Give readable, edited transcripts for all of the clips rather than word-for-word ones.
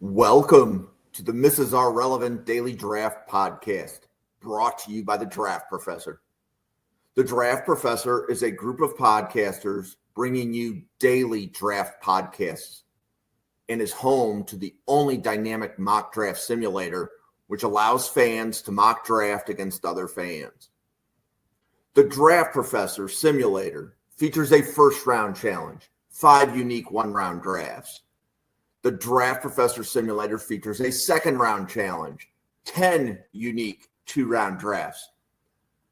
Welcome to the Mrs. R Relevant Daily Draft Podcast, brought to you by The Draft Professor. The Draft Professor is a group of podcasters bringing you daily draft podcasts and is home to the only dynamic mock draft simulator which allows fans to mock draft against other fans. The Draft Professor Simulator features a first-round challenge, 5 unique one-round drafts. The Draft Professor Simulator features a second-round challenge, 10 unique 2-round drafts.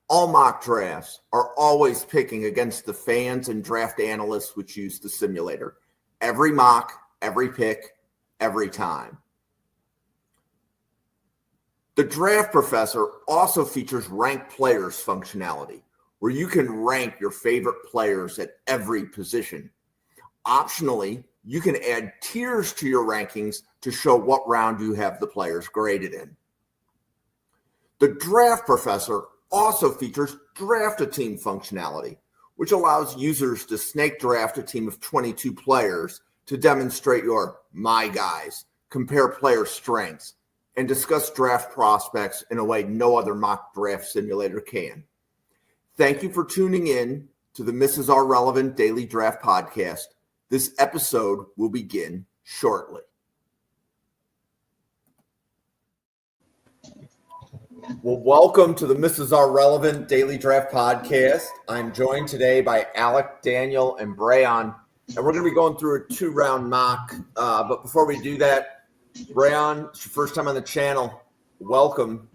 All mock drafts are always picking against the fans and draft analysts which use the simulator. Every mock, every pick, every time. The Draft Professor also features ranked players functionality, where you can rank your favorite players at every position. Optionally, you can add tiers to your rankings to show what round you have the players graded in. The Draft Professor also features Draft a Team functionality, which allows users to snake draft a team of 22 players to demonstrate your my guys, compare player strengths, and discuss draft prospects in a way no other mock draft simulator can. Thank you for tuning in to the Mrs. R Relevant Daily Draft Podcast. This episode will begin shortly. Well, welcome to the Mrs. R Relevant Daily Draft Podcast. I'm joined today by Alec, Daniel, and Brayon, and we're going to be going through a 2-round mock. But before we do that, Brayon, it's your first time on the channel. Welcome.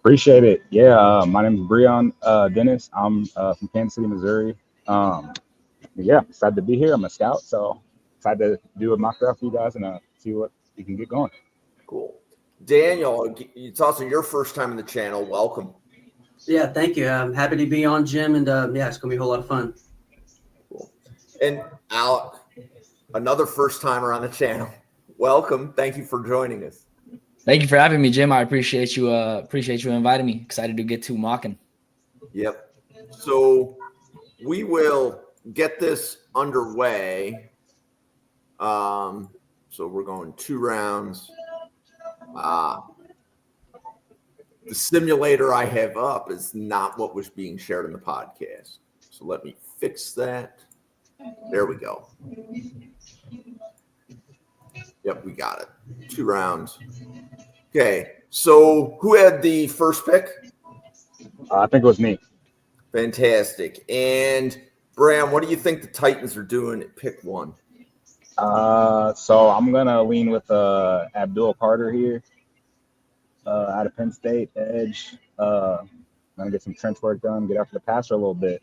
Appreciate it. Yeah, my name is Brayon Dennis. I'm from Kansas City, Missouri. Excited to be here. I'm a scout, so excited to do a mock draft for you guys and see what we can get going. Cool. Daniel, it's also your first time on the channel. Welcome. Yeah, thank you. I'm happy to be on, Jim, and it's going to be a whole lot of fun. Cool. And Alec, another first timer on the channel. Welcome. Thank you for joining us. Thank you for having me, Jim. I appreciate you inviting me. Excited to get to mocking. Yep. So we will get this underway. So we're going 2 rounds. The simulator I have up is not what was being shared in the podcast. So let me fix that. There we go. Yep, we got it. 2 rounds. Okay, so who had the first pick? I think it was me. Fantastic. And Bram, what do you think the Titans are doing at pick 1? So I'm gonna lean with Abdul Carter here, out of Penn State, edge. Gonna get some trench work done, get after the passer a little bit.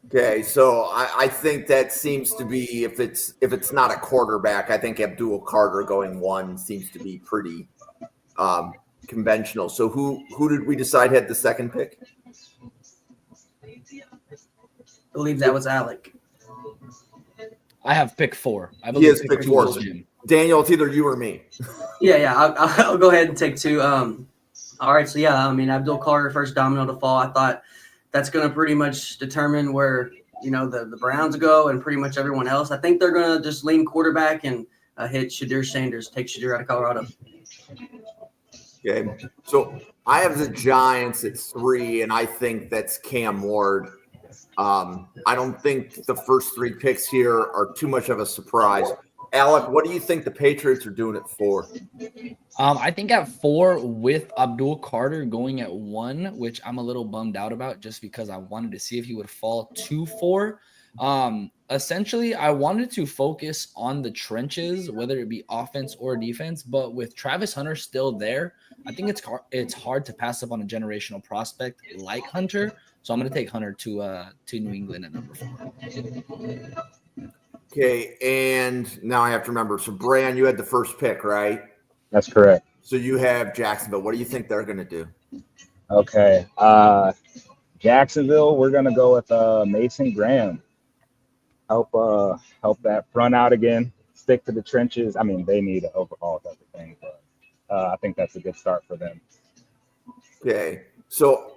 Okay, so I think that seems to be, if it's not a quarterback, I think Abdul Carter going 1 seems to be pretty conventional. So who did we decide had the second pick? I believe that was Alec. I have pick 4. I He believe has pick 4. So Daniel, it's either you or me. I'll go ahead and take 2. All right, so Abdul Carter, first domino to fall. I thought that's going to pretty much determine where, the Browns go and pretty much everyone else. I think they're going to just lean quarterback and hit Shedeur Sanders, take Shedeur out of Colorado. Okay, so I have the Giants at 3, and I think that's Cam Ward. I don't think the first 3 picks here are too much of a surprise. Alec, what do you think the Patriots are doing at 4? I think at 4 with Abdul Carter going at 1, which I'm a little bummed out about just because I wanted to see if he would fall to 4. Essentially, I wanted to focus on the trenches, whether it be offense or defense. But with Travis Hunter still there, I think it's hard to pass up on a generational prospect like Hunter. So I'm going to take Hunter to New England at number 4. Okay, and now I have to remember. So, Brayon, you had the first pick, right? That's correct. So you have Jacksonville. What do you think they're going to do? Okay. Jacksonville, we're gonna go with Mason Graham. Help that front out again. Stick to the trenches. I mean, they need an overhaul type of thing, but I think that's a good start for them. Okay, so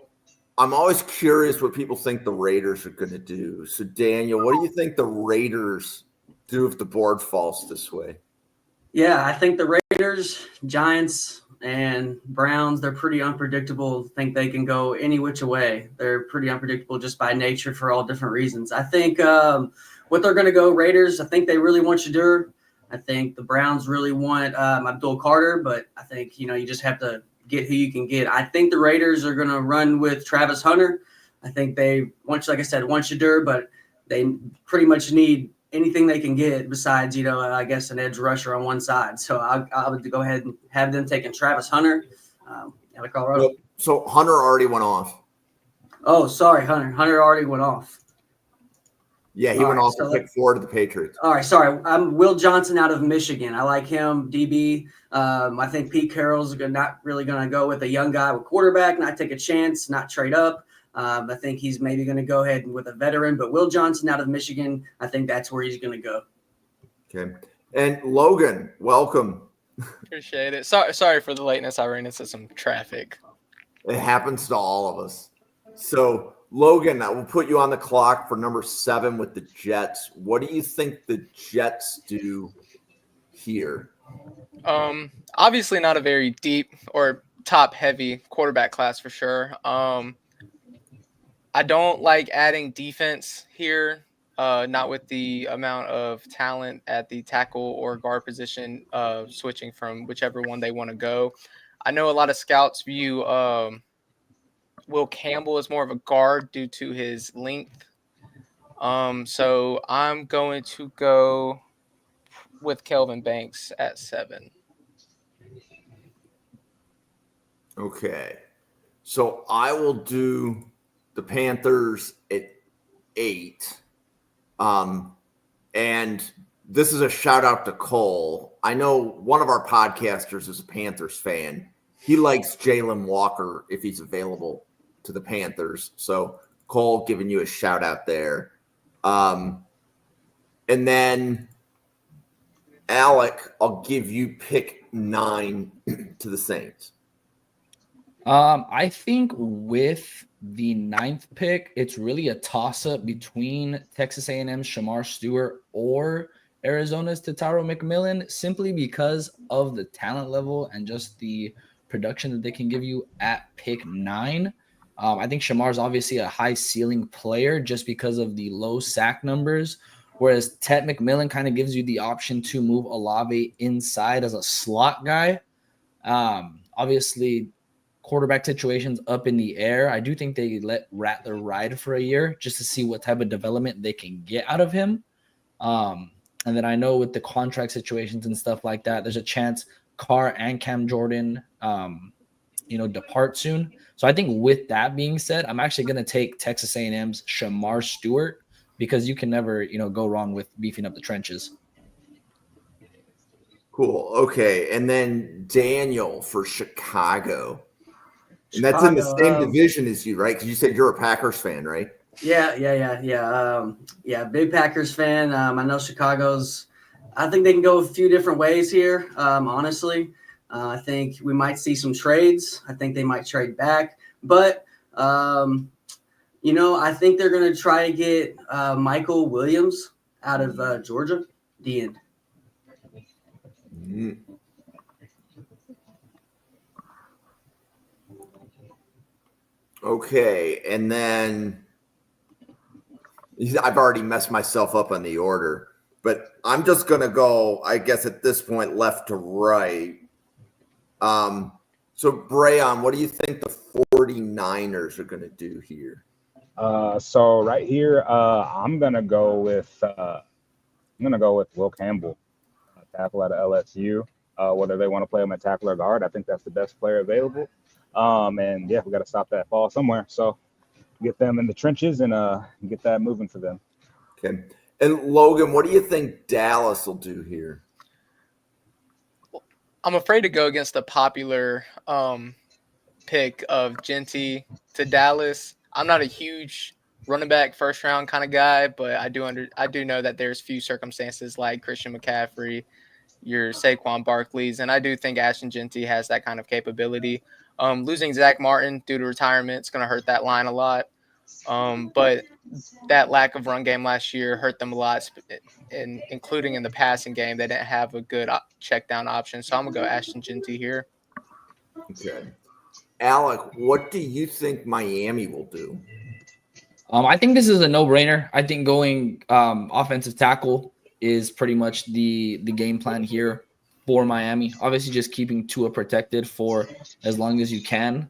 I'm always curious what people think the Raiders are going to do. So, Daniel, what do you think the Raiders do if the board falls this way? Yeah, I think the Raiders, Giants, and Browns, they're pretty unpredictable. Think they can go any which way. They're pretty unpredictable just by nature for all different reasons. I think what they're going to go Raiders, I think they really want Shadur. I think the Browns really want Abdul Carter, but I think, you just have to get who you can get. I think the Raiders are going to run with Travis Hunter. I think they want, like I said, want Shadur, but they pretty much need anything they can get besides, I guess an edge rusher on one side. So I would go ahead and have them taking Travis Hunter out of Colorado. So Hunter already went off. Oh, sorry, Hunter. Hunter already went off. Yeah, he went off to pick 4 to the Patriots. All right, sorry. I'm Will Johnson out of Michigan. I like him, DB. I think Pete Carroll's not really going to go with a young guy with quarterback, not take a chance, not trade up. I think he's maybe going to go ahead with a veteran, but Will Johnson out of Michigan, I think that's where he's going to go. Okay. And Logan, welcome. Appreciate it. Sorry for the lateness. I ran into some traffic. It happens to all of us. So, Logan, I will put you on the clock for number 7 with the Jets. What do you think the Jets do here? Obviously not a very deep or top-heavy quarterback class for sure. I don't like adding defense here, not with the amount of talent at the tackle or guard position, switching from whichever one they want to go. I know a lot of scouts view Will Campbell as more of a guard due to his length. So I'm going to go with Kelvin Banks at 7. Okay. So I will do the Panthers at 8. And this is a shout out to Cole. I know one of our podcasters is a Panthers fan. He likes Jalen Walker if he's available to the Panthers. So Cole, giving you a shout out there. And then Alec, I'll give you pick 9 to the Saints. I think with the 9th pick, it's really a toss-up between Texas A&M's Shamar Stewart or Arizona's Tataro McMillan, simply because of the talent level and just the production that they can give you at pick 9. I think Shamar's obviously a high ceiling player just because of the low sack numbers, whereas Tet McMillan kind of gives you the option to move Olave inside as a slot guy. Obviously, quarterback situations up in the air. I do think they let Rattler ride for a year just to see what type of development they can get out of him. And then I know with the contract situations and stuff like that, there's a chance Carr and Cam Jordan, depart soon. So I think with that being said, I'm actually going to take Texas A&M's Shamar Stewart because you can never, go wrong with beefing up the trenches. Cool. Okay. And then Daniel for Chicago. And that's in the same division as you, right? Because you said you're a Packers fan, right? Yeah. Big Packers fan. I know I think they can go a few different ways here, honestly. I think we might see some trades. I think they might trade back. But, I think they're going to try to get Michael Williams out of Georgia. The end. Mm-hmm. Okay. And then I've already messed myself up on the order. But I'm just going to go, I guess, at this point, left to right. So, Brayon, what do you think the 49ers are going to do here? So right here, I'm gonna go with Will Campbell, tackle out of LSU. Whether they want to play him at tackle or guard, I think that's the best player available. And yeah, we got to stop that fall somewhere. So get them in the trenches and get that moving for them. Okay. And Logan, what do you think Dallas will do here? I'm afraid to go against the popular pick of Genty to Dallas. I'm not a huge running back first round kind of guy, but I do know that there's few circumstances like Christian McCaffrey, your Saquon Barkley's, and I do think Ashton Genty has that kind of capability. Losing Zach Martin due to retirement is going to hurt that line a lot. But that lack of run game last year hurt them a lot, including in the passing game. They didn't have a good check down option. So I'm going to go Ashton Genty here. Okay. Alec, what do you think Miami will do? I think this is a no-brainer. I think going offensive tackle is pretty much the game plan here for Miami. Obviously, just keeping Tua protected for as long as you can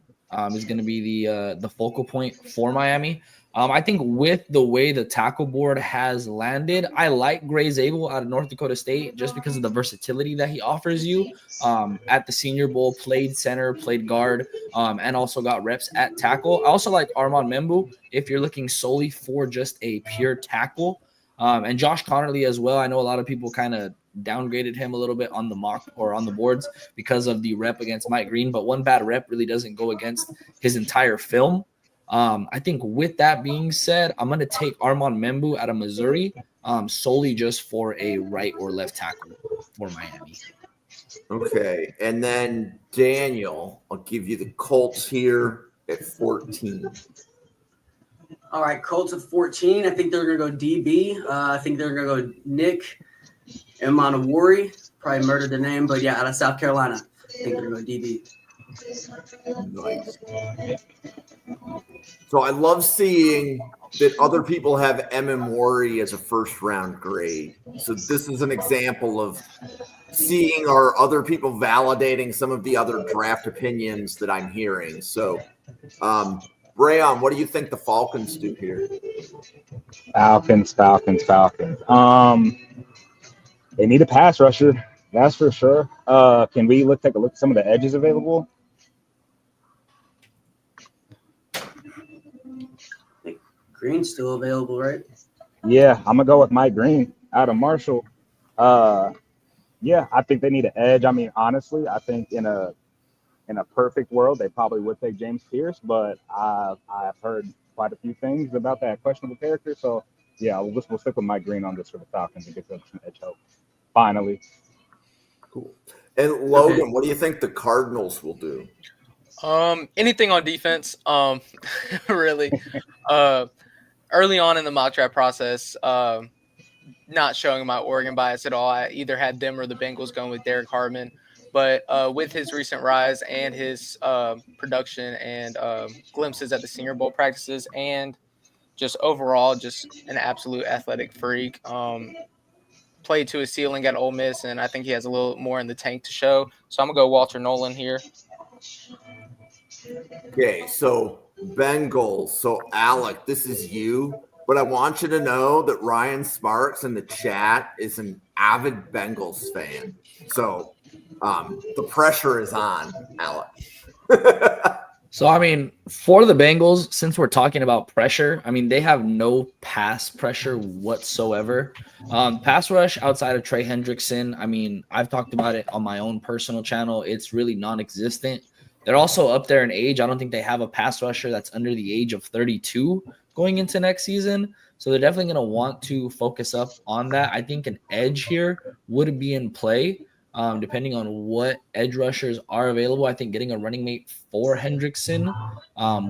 is going to be the focal point for Miami. I think with the way the tackle board has landed, I like Gray Zabel out of North Dakota State just because of the versatility that he offers you. At the Senior Bowl, played center, played guard, and also got reps at tackle. I also like Armand Membu if you're looking solely for just a pure tackle. And Josh Connerly as well. I know a lot of people kind of downgraded him a little bit on the mock or on the boards because of the rep against Mike Green, but one bad rep really doesn't go against his entire film. I think with that being said, I'm going to take Armand Membu out of Missouri solely just for a right or left tackle for Miami. Okay. And then Daniel, I'll give you the Colts here at 14. All right, Colts at 14. I think they're going to go DB. I think they're going to go Nick Emanwari. Probably murdered the name, but yeah, out of South Carolina. I think they're going to go DB. Nice. So I love seeing that other people have Emanwari as a first-round grade. So this is an example of seeing our other people validating some of the other draft opinions that I'm hearing. So, Brayon, what do you think the Falcons do here? Falcons. They need a pass rusher. That's for sure. Can we take a look at some of the edges available? Green's still available, right? Yeah, I'm gonna go with Mike Green out of Marshall. Yeah, I think they need an edge. I mean, honestly, I think in a perfect world, they probably would take James Pierce, but I've heard quite a few things about that questionable character. So yeah, we'll stick with Mike Green on this for the Falcons and get some edge help. Finally. Cool. And Logan, what do you think the Cardinals will do? Anything on defense, really. Early on in the mock draft process, not showing my Oregon bias at all. I either had them or the Bengals going with Derek Hartman. But with his recent rise and his production and glimpses at the Senior Bowl practices and just overall just an absolute athletic freak, played to his ceiling at Ole Miss, and I think he has a little more in the tank to show. So I'm going to go Walter Nolan here. Okay, so Bengals. So, Alec, this is you. But I want you to know that Ryan Sparks in the chat is an avid Bengals fan. So the pressure is on, Alec. So, I mean, for the Bengals, since we're talking about pressure, I mean, they have no pass pressure whatsoever. Pass rush outside of Trey Hendrickson, I mean, I've talked about it on my own personal channel. It's really non-existent. They're also up there in age. I don't think they have a pass rusher that's under the age of 32 going into next season. So they're definitely going to want to focus up on that. I think an edge here would be in play. Depending on what edge rushers are available, I think getting a running mate for Hendrickson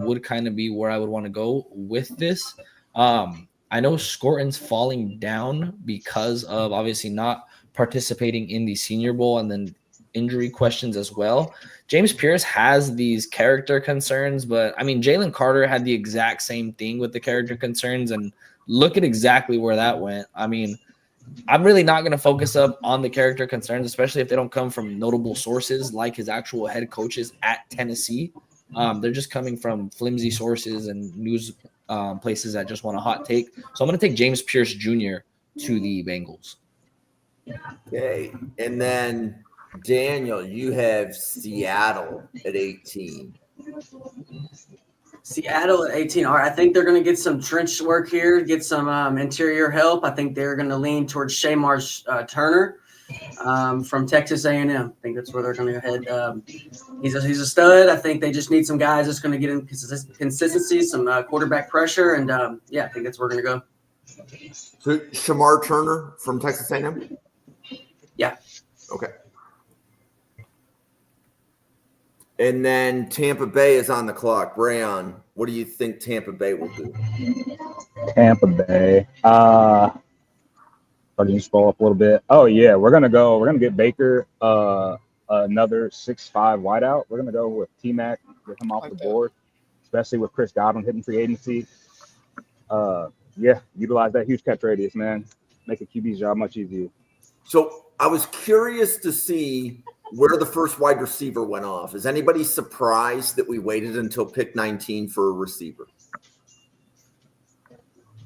would kind of be where I would want to go with this. I know Scorton's falling down because of obviously not participating in the Senior Bowl and then injury questions as well. James Pierce has these character concerns, but I mean, Jalen Carter had the exact same thing with the character concerns, and look at exactly where that went. I mean, I'm really not going to focus up on the character concerns, especially if they don't come from notable sources like his actual head coaches at Tennessee. They're just coming from flimsy sources and news places that just want a hot take. So I'm going to take James Pierce Jr. to the Bengals. Okay. And then, Daniel, you have Seattle at 18. Seattle at 18. All right, I think they're going to get some trench work here, get some interior help. I think they're going to lean towards Shamar Turner from Texas A&M. I think that's where they're going to head. He's a stud. I think they just need some guys that's going to get in consistency, some quarterback pressure, and yeah, I think that's where we're going to go. So Shamar Turner from Texas A&M? Yeah. Okay. And then Tampa Bay is on the clock. Brayon, what do you think Tampa Bay will do? Tampa Bay. Starting to scroll up a little bit. Oh yeah, we're gonna get Baker another 6'5" wideout. We're gonna go with T-Mac, get him off the board, especially with Chris Godwin hitting free agency. Yeah, utilize that huge catch radius, man. Make a QB's job much easier. So I was curious to see where the first wide receiver went off. Is anybody surprised that we waited until pick 19 for a receiver?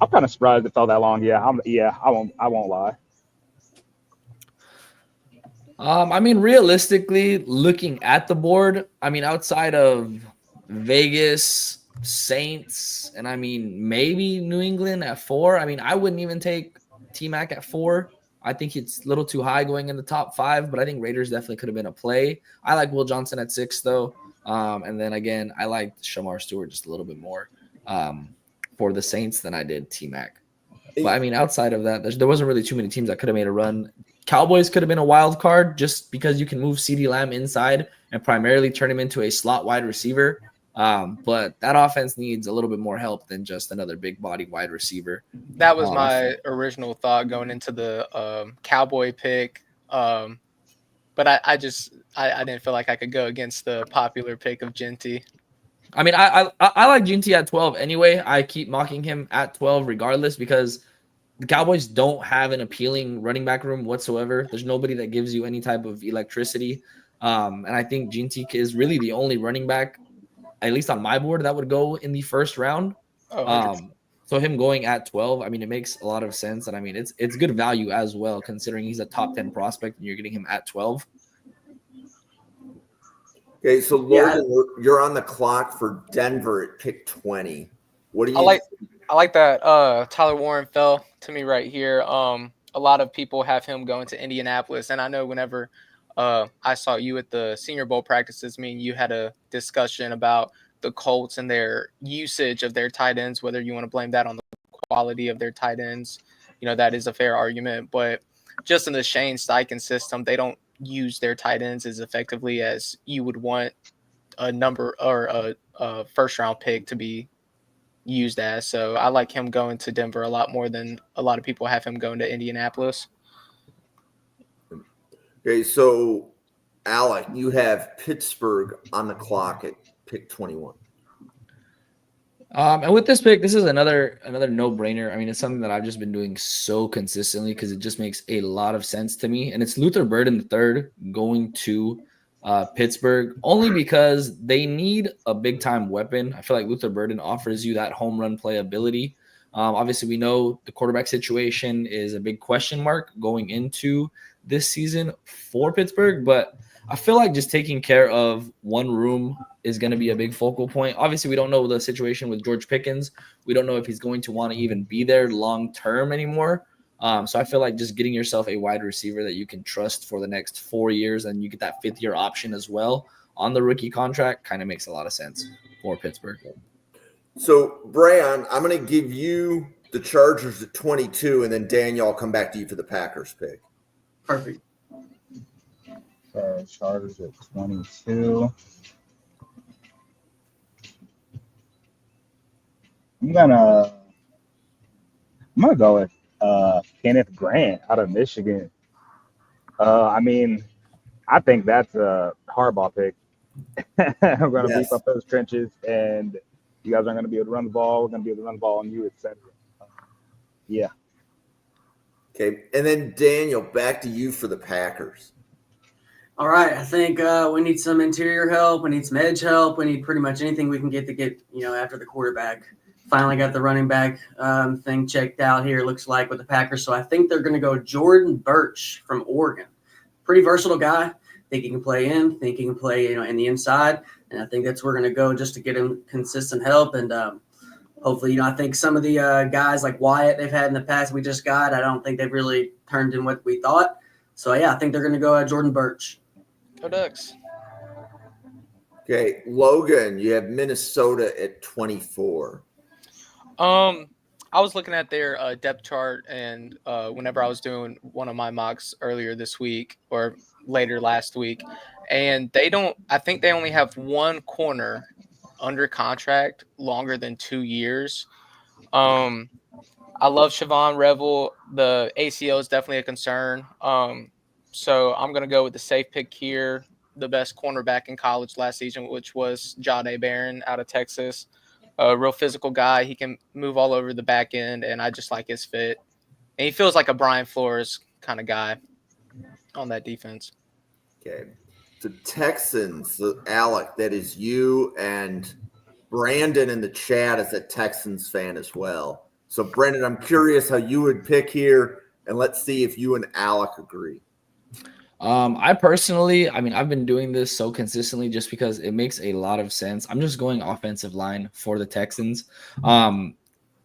I'm kind of surprised it fell that long. Yeah, I won't lie. I mean, realistically, looking at the board, I mean, outside of Vegas, Saints, and I mean, maybe New England at 4. I mean, I wouldn't even take T-Mac at 4. I think it's a little too high going in the top 5, but I think Raiders definitely could have been a play. I like Will Johnson at 6, though. And then again, I like Shamar Stewart just a little bit more for the Saints than I did T-Mac. But I mean, outside of that, there wasn't really too many teams that could have made a run. Cowboys could have been a wild card just because you can move CeeDee Lamb inside and primarily turn him into a slot wide receiver. But that offense needs a little bit more help than just another big body wide receiver. That was my original thought going into the Cowboy pick. But I didn't feel like I could go against the popular pick of Genty. I mean, I like Genty at 12 anyway. I keep mocking him at 12 regardless because the Cowboys don't have an appealing running back room whatsoever. There's nobody that gives you any type of electricity. And I think Genty is really the only running back, at least on my board, that would go in the first round. So him going at 12, I mean, it makes a lot of sense. And I mean, it's good value as well, considering he's a top 10 prospect and you're getting him at 12. Okay, so Logan, you're on the clock for Denver at pick 20. What do you I like that Tyler Warren fell to me right here. A lot of people have him going to Indianapolis, and I know whenever I saw you at the Senior Bowl practices, me and you had a discussion about the Colts and their usage of their tight ends, whether you want to blame that on the quality of their tight ends. You know, that is a fair argument, but just in the Shane Steichen system, they don't use their tight ends as effectively as you would want a number or a first round pick to be used as. So I like him going to Denver a lot more than a lot of people have him going to Indianapolis. Okay, so Alec, you have Pittsburgh on the clock at pick 21. And with this pick, this is another no-brainer. I mean, it's something that I've just been doing so consistently because it just makes a lot of sense to me. And it's Luther Burden III going to Pittsburgh only because they need a big-time weapon. I feel like Luther Burden offers you that home run playability. Obviously, we know the quarterback situation is a big question mark going into this season for Pittsburgh, but I feel like just taking care of one room is going to be a big focal point. Obviously, we don't know the situation with George Pickens. We don't know if he's going to want to even be there long term anymore. So I feel like just getting yourself a wide receiver that you can trust for the next 4 years, and you get that 5th-year option as well on the rookie contract kind of makes a lot of sense for Pittsburgh. So, Brayon, I'm going to give you the Chargers at 22, and then Daniel, I'll come back to you for the Packers pick. Perfect. Chargers at 22. I'm gonna go with Kenneth Grant out of Michigan. I mean, I think that's a Harbaugh pick. We're gonna beef up those trenches, and you guys aren't gonna be able to run the ball. We're gonna be able to run the ball on you, etc. Yeah. Okay, and then Daniel, back to you for the Packers. All right, I think we need some interior help. We need some edge help. We need pretty much anything we can get after the quarterback. Finally got the running back thing checked out here, looks like, with the Packers. So I think they're going to go Jordan Burch from Oregon. Pretty versatile guy. Think he can play in. Think he can play, in the inside. And I think that's where we're going to go just to get him consistent help. And hopefully, I think some of the guys like Wyatt they've had in the past we just got, I don't think they've really turned in what we thought. So, yeah, I think they're going to go Jordan Burch. Go Ducks. Okay, Logan, you have Minnesota at 24. I was looking at their depth chart, and whenever I was doing one of my mocks earlier this week or later last week, and I think they only have one corner under contract longer than 2 years. I love Siobhan Revel. The ACL is definitely a concern. So I'm going to go with the safe pick here. The best cornerback in college last season, which was Jahdae Barron out of Texas. A real physical guy. He can move all over the back end, and I just like his fit. And he feels like a Brian Flores kind of guy on that defense. Okay. So Texans, so Alec, that is you, and Brandon in the chat is a Texans fan as well. So Brandon, I'm curious how you would pick here, and let's see if you and Alec agree. I personally, I mean, I've been doing this so consistently just because it makes a lot of sense. I'm just going offensive line for the Texans.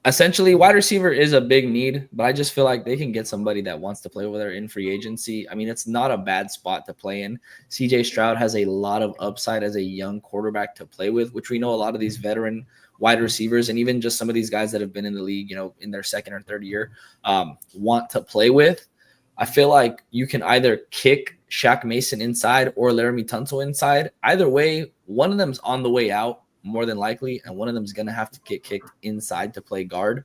Essentially, wide receiver is a big need, but I just feel like they can get somebody that wants to play over there in free agency. I mean, it's not a bad spot to play in. CJ Stroud has a lot of upside as a young quarterback to play with, which we know a lot of these veteran wide receivers and even just some of these guys that have been in the league, in their second or third year, want to play with. I feel like you can either kick Shaq Mason inside or Laramie Tunsil inside. Either way, one of them's on the way out, more than likely, and one of them is going to have to get kicked inside to play guard.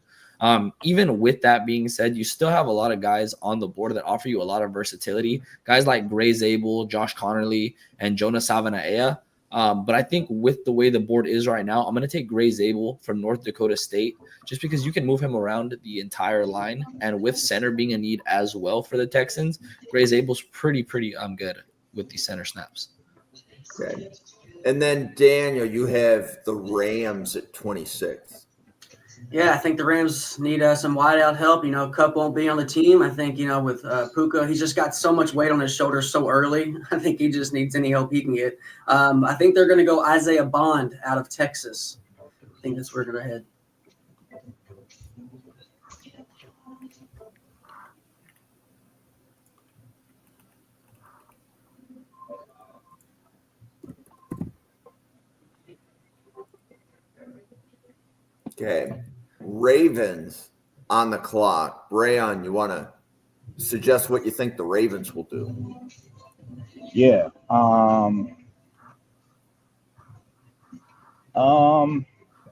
Even with that being said, you still have a lot of guys on the board that offer you a lot of versatility. Guys like Gray Zabel, Josh Connerly, and Jonah Savanaea. But I think with the way the board is right now, I'm going to take Gray Zabel from North Dakota State just because you can move him around the entire line. And with center being a need as well for the Texans, Gray Zabel's pretty good with the center snaps. Okay. And then, Daniel, you have the Rams at 26. Yeah, I think the Rams need some wideout help. Kupp won't be on the team. I think, with Puka, he's just got so much weight on his shoulders so early. I think he just needs any help he can get. I think they're going to go Isaiah Bond out of Texas. I think that's where we're going to head. Okay. Ravens on the clock. Brayon, you want to suggest what you think the Ravens will do? Yeah.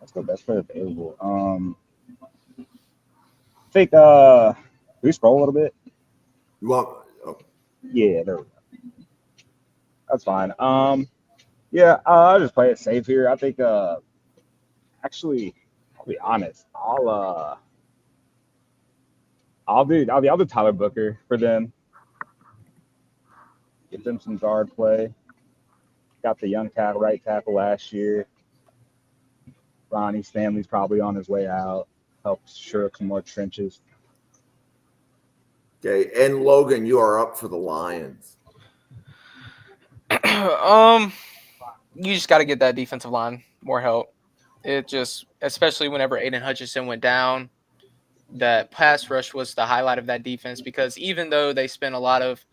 That's the best player available. I think can we scroll a little bit? You want? Oh, Yeah, there we go. That's fine. Yeah, I'll just play it safe here. I think actually, I'll be honest. I'll do Tyler Booker for them. Get them some guard play. Got the young right tackle last year. Ronnie Stanley's probably on his way out. Help shore up some more trenches. okay. And Logan, you are up for the Lions. You just got to get that defensive line more help. It just, especially whenever Aiden Hutchinson went down, that pass rush was the highlight of that defense because even though they spent a lot of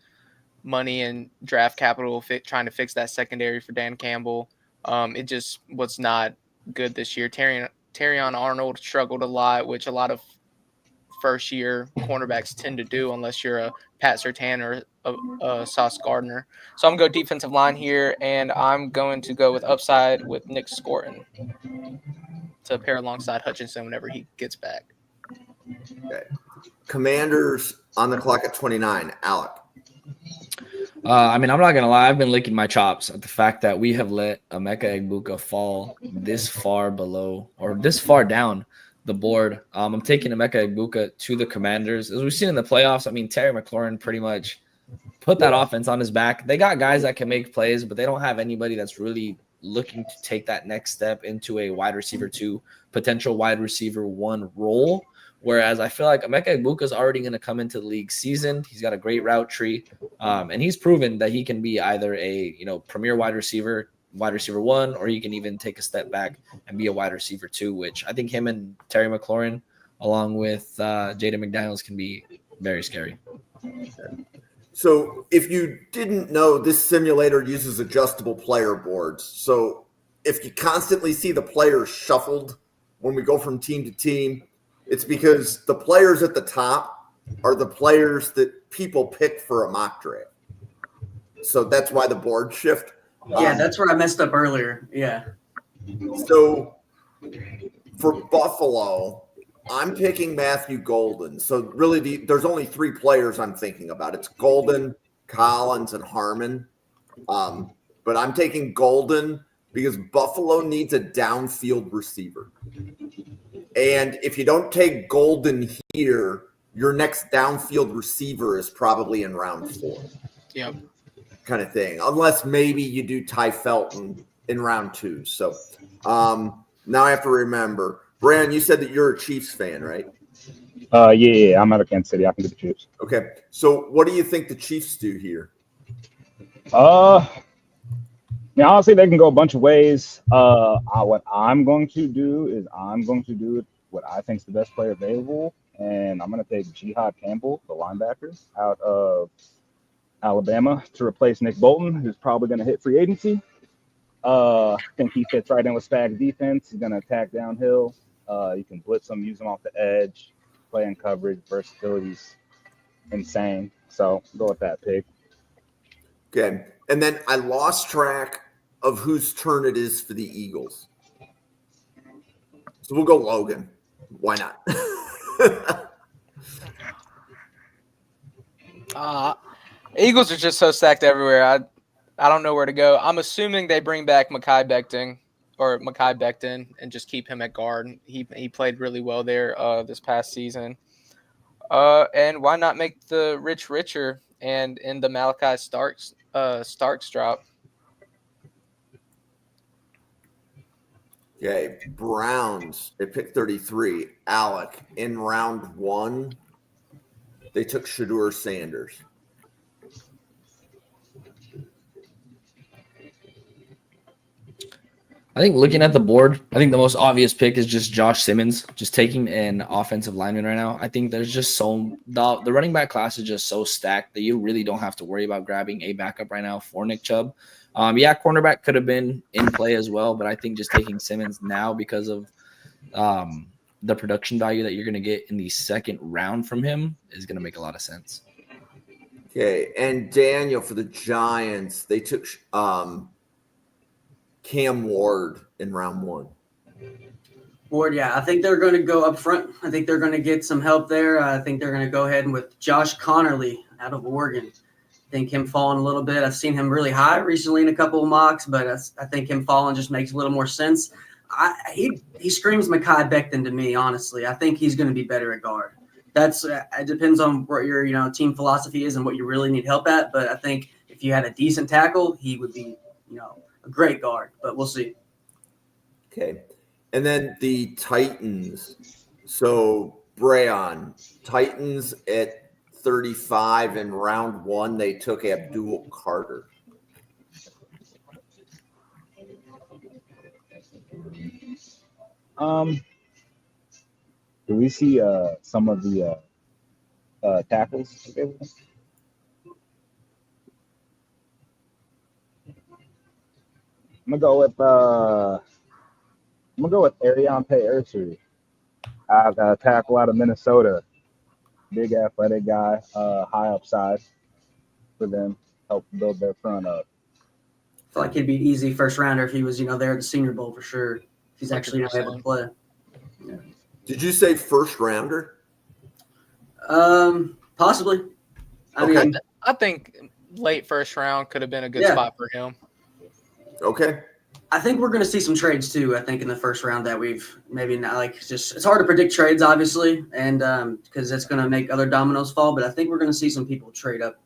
money and draft capital trying to fix that secondary for Dan Campbell, it just was not good this year. Terrion Arnold struggled a lot, which a lot of first-year cornerbacks tend to do unless you're a Pat Surtain or a Sauce Gardner. So I'm going to go defensive line here, and I'm going to go with upside with Nick Scorton to pair alongside Hutchinson whenever he gets back. Okay. Commanders on the clock at 29. Alec. I'm not going to lie. I've been licking my chops at the fact that we have let Emeka Egbuka fall this far below or this far down the board. I'm taking Emeka Egbuka to the Commanders. As we've seen in the playoffs, Terry McLaurin pretty much put that offense on his back. They got guys that can make plays, but they don't have anybody that's really looking to take that next step into a wide receiver 2, potential wide receiver 1 role. Whereas I feel like Emeka Egbuka is already going to come into the league seasoned. He's got a great route tree, and he's proven that he can be either a premier wide receiver 1, or he can even take a step back and be a wide receiver 2, which I think him and Terry McLaurin, along with Jaden McDaniels, can be very scary. So if you didn't know, this simulator uses adjustable player boards. So if you constantly see the players shuffled when we go from team to team, It's because the players at the top are the players that people pick for a mock draft. So that's why the board shift. Yeah, that's where I messed up earlier. Yeah. So for Buffalo, I'm picking Matthew Golden. So really, there's only 3 players I'm thinking about. It's Golden, Collins, and Harmon. But I'm taking Golden because Buffalo needs a downfield receiver. And if you don't take Golden here, your next downfield receiver is probably in round 4. Yep. Kind of thing. Unless maybe you do Ty Felton in round 2. So now I have to remember. Brandon, you said that you're a Chiefs fan, right? Yeah. I'm out of Kansas City. I can get the Chiefs. Okay. So what do you think the Chiefs do here? Honestly, they can go a bunch of ways. What I'm going to do is I'm going to do what I think is the best player available, and I'm going to take Jihad Campbell, the linebacker, out of Alabama to replace Nick Bolton, who's probably going to hit free agency. I think he fits right in with Spag's defense. He's going to attack downhill. You can blitz him, use him off the edge, play in coverage. Versatility's insane. So go with that pick. Okay. And then I lost track of whose turn it is for the Eagles. So we'll go Logan. Why not? Eagles are just so stacked everywhere. I don't know where to go. I'm assuming they bring back Mekhi Becton and just keep him at guard. He played really well there this past season. And why not make the rich richer and in the Malachi Starks drop? Okay. Browns at pick 33. Alec, in round 1, they took Shedeur Sanders. I think looking at the board, I think the most obvious pick is just Josh Simmons, just taking an offensive lineman right now. I think there's just the running back class is just so stacked that you really don't have to worry about grabbing a backup right now for Nick Chubb. Cornerback could have been in play as well, but I think just taking Simmons now because of the production value that you're going to get in the second round from him is going to make a lot of sense. Okay. And Daniel, for the Giants, they took Cam Ward in round 1. Ward, yeah. I think they're going to go up front. I think they're going to get some help there. I think they're going to go ahead and with Josh Connerly out of Oregon. I think him falling a little bit. I've seen him really high recently in a couple of mocks, but I think him falling just makes a little more sense. He screams Mekhi Becton to me, honestly. I think he's going to be better at guard. It depends on what your team philosophy is and what you really need help at. But I think if you had a decent tackle, he would be a great guard. But we'll see. Okay. And then the Titans. So Brayon, Titans at 35 in round 1, they took Abdul Carter. Do we see some of the tackles available? I'm gonna go with Arion Ursery. I've got a tackle out of Minnesota. Big athletic guy, high upside for them, help build their front up. I feel like he'd be easy first rounder if he was, there at the Senior Bowl for sure. If he's actually not able to play. Yeah. Did you say first rounder? Possibly. I think late first round could have been a good spot for him. Okay. I think we're going to see some trades too. I think in the first round that we've maybe not it's hard to predict trades, obviously, and because it's going to make other dominoes fall. But I think we're going to see some people trade up,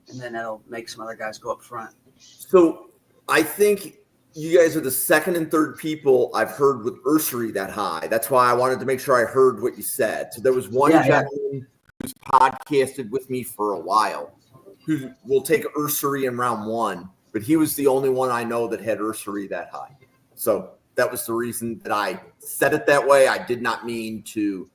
and then that'll make some other guys go up front. So I think you guys are the second and third people I've heard with Ursery that high. That's why I wanted to make sure I heard what you said. So there was one gentleman who's podcasted with me for a while who will take Ursery in round 1. But he was the only one I know that had Ursery that high. So that was the reason that I said it that way. I did not mean to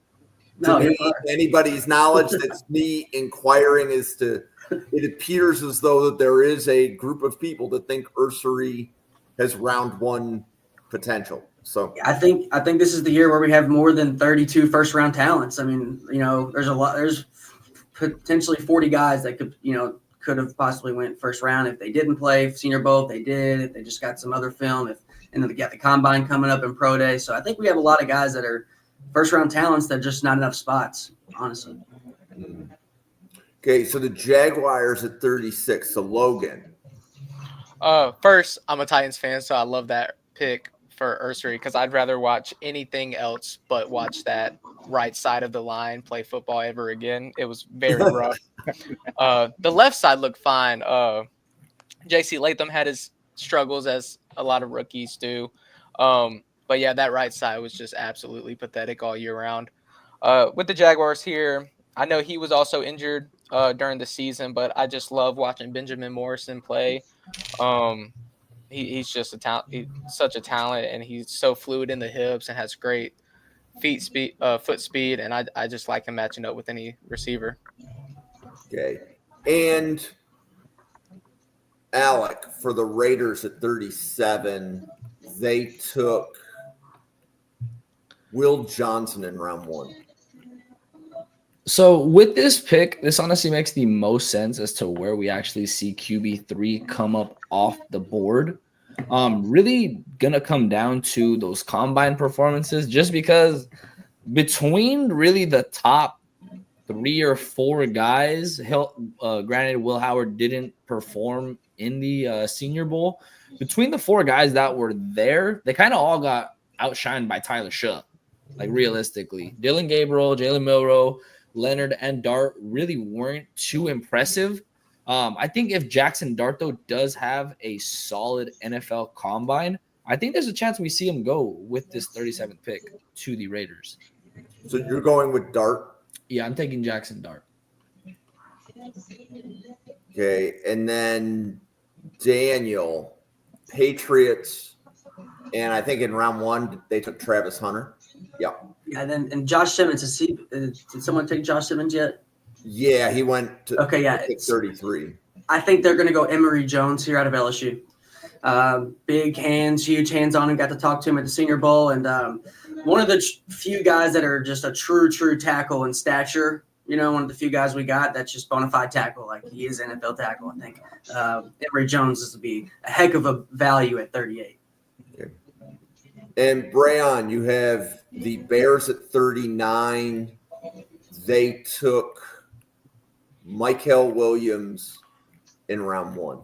anybody's knowledge. That's me inquiring as to it appears as though that there is a group of people that think Ursery has round 1 potential. So I think this is the year where we have more than 32 first round talents. I mean, there's potentially 40 guys that could have possibly went first round if they didn't play Senior Bowl. If they did, if they just got some other film, and then they got the combine coming up in pro day. So I think we have a lot of guys that are first round talents that just not enough spots, honestly. okay, so the Jaguars at 36. So Logan. First, I'm a Titans fan, so I love that pick for Ursary because I'd rather watch anything else but watch that right side of the line play football ever again. It was very rough. The left side looked fine. JC Latham had his struggles, as a lot of rookies do. But yeah, that right side was just absolutely pathetic all year round. With the Jaguars here, I know he was also injured during the season, but I just love watching Benjamin Morrison play. He's just such a talent, and he's so fluid in the hips and has great foot speed, and I just like him matching up with any receiver. Okay. And Alec, for the Raiders at 37, they took Will Johnson in round 1. So with this pick, this honestly makes the most sense as to where we actually see QB3 come up off the board. Really gonna come down to those combine performances, just because between really the top 3 or 4 guys, granted Will Howard didn't perform in the Senior Bowl. Between the 4 guys that were there, they kind of all got outshined by Tyler Shough. Like realistically, Dylan Gabriel, Jalen Milroe, Leonard, and Dart really weren't too impressive. I think if Jackson Dart, though, does have a solid NFL combine, I think there's a chance we see him go with this 37th pick to the Raiders. So you're going with Dart? Yeah, I'm taking Jackson Dart. Okay. And then Daniel, Patriots, and I think in round 1, they took Travis Hunter. Yeah. Yeah, and Josh Simmons, did someone take Josh Simmons yet? Yeah, he went to 33. I think they're going to go Emory Jones here out of LSU. Big hands, huge hands on him. Got to talk to him at the Senior Bowl, and one of the few guys that are just a true tackle in stature. One of the few guys we got that's just bona fide tackle. Like, he is NFL tackle, I think. Emory Jones is to be a heck of a value at 38. Okay. And Brayon, you have the Bears at 39. They took Michael Williams in round 1.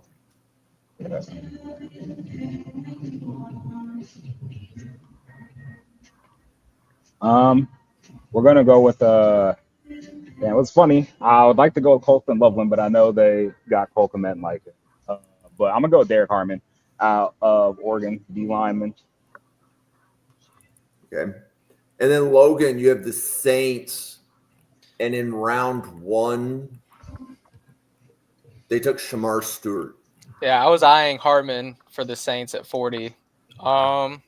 We're gonna go with it was funny. I would like to go with Colston Loveland, but I know they got Cole Kmet and like it. But I'm gonna go with Derek Harmon out of Oregon, D lineman. Okay. And then Logan, you have the Saints, and in round 1, they took Shamar Stewart. Yeah, I was eyeing Harmon for the Saints at 40. I